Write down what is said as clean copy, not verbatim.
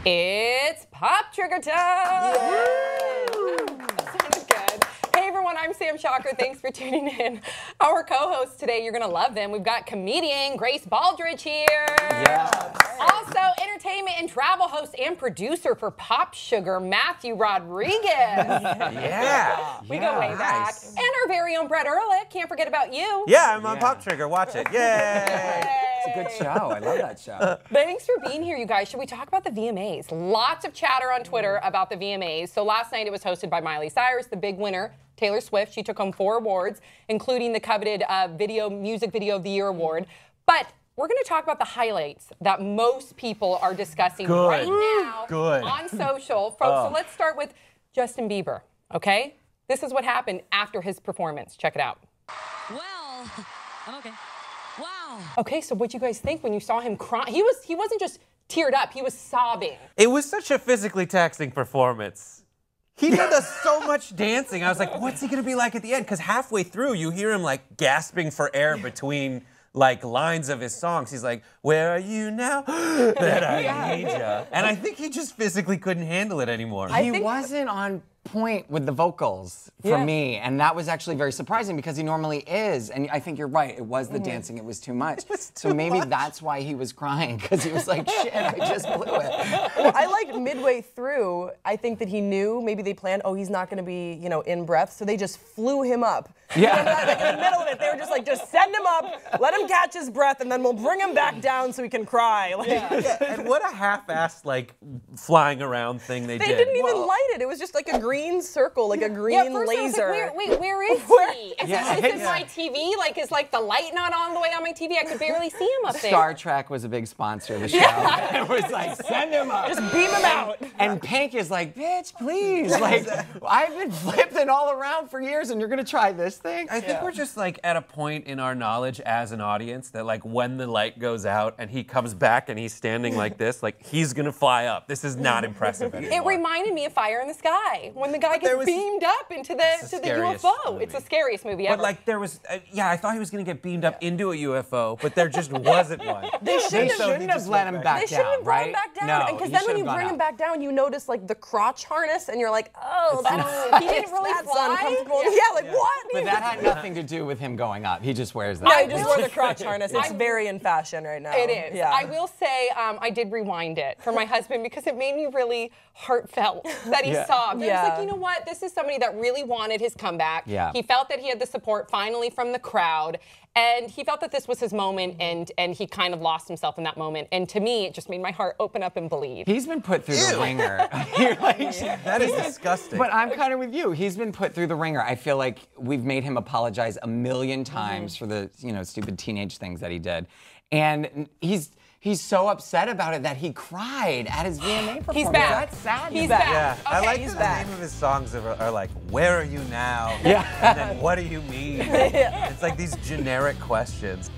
It's Pop Trigger time! That sounded good. Hey everyone, I'm Sam Shocker. Thanks for tuning in. Our co-hosts today, you're gonna love them. We've got comedian Grace Baldridge here. Yeah. Also, entertainment and travel host and producer for Pop Sugar, Matthew Rodriguez. Yeah. We go way back. And our very own Brett Ehrlich. Can't forget about you. Yeah, I'm on Pop Trigger. Watch it. Yay! It's a good show. I love that show. Thanks for being here, you guys. Should we talk about the VMAs? Lots of chatter on Twitter about the VMAs. So last night it was hosted by Miley Cyrus, the big winner, Taylor Swift. She took home 4 awards, including the coveted Music Video of the Year award. But we're going to talk about the highlights that most people are discussing right now on social. Folks, so let's start with Justin Bieber, okay? This is what happened after his performance. Check it out. Well, okay. Wow. Okay, so what'd you guys think when you saw him cry? He wasn't just teared up, he was sobbing. It was such a physically taxing performance. He did so much dancing. I was like, what's he gonna be like at the end? Because halfway through, you hear him like gasping for air between like lines of his songs. He's like, where are you now? That I need ya. And I think he just physically couldn't handle it anymore. He wasn't on point with the vocals for me, and that was actually very surprising because he normally is. And I think you're right, it was the dancing, it was too much. So maybe that's why he was crying, because he was like, shit, I just blew it. Well, I like midway through, I think that he knew, maybe they planned, oh, he's not going to be, in breath, so they just flew him up. Yeah. Like in the middle of it, they were just like, just send him up, let him catch his breath, and then we'll bring him back down so he can cry. Like, And what a half-assed like flying around thing they did. They didn't even light it. It was just like a green circle, like a green laser. I was like, where is he? Is this my TV? Like, is like the light not on the way on my TV? I could barely see him up there. Star Trek was a big sponsor of the show. It was like, send him up. Just beam him out. And Pink is like, bitch, please. Like, I've been flipping all around for years, and you're gonna try this thing? I think we're just like at a point in our knowledge as an audience that like when the light goes out and he comes back and he's standing like this, like he's gonna fly up. This is not impressive anymore. It reminded me of Fire in the Sky when the guy gets beamed up into the UFO. Movie. It's the scariest movie ever. But like there was, I thought he was gonna get beamed up into a UFO, but there just wasn't one. They shouldn't have let him back down. They shouldn't have brought him back down. No, Because then when you bring him back down, you notice like the crotch harness, and you're like, oh, he didn't really fly? uncomfortable. Yeah, like what? But that had nothing to do with him going up. He just wears that. No, he just wore the crotch harness. It's very in fashion right now. It is. Yeah. I will say I did rewind it for my husband because it made me really heartfelt that he sobbed. It was like, you know what? This is somebody that really wanted his comeback. Yeah. He felt that he had the support finally from the crowd. And he felt that this was his moment, and he kind of lost himself in that moment. And to me, it just made my heart open up and bleed. He's been put through the ringer. You're like, That is disgusting. But I'm kind of with you. He's been put through the ringer. I feel like we've made him apologize a million times for the stupid teenage things that he did. And he's so upset about it that he cried at his VMA performance. He's back. That's sad. He's back. Yeah, I Okay, like he's the back. name of his songs are like, where are you now? Yeah. And then what do you mean? It's like these generic questions.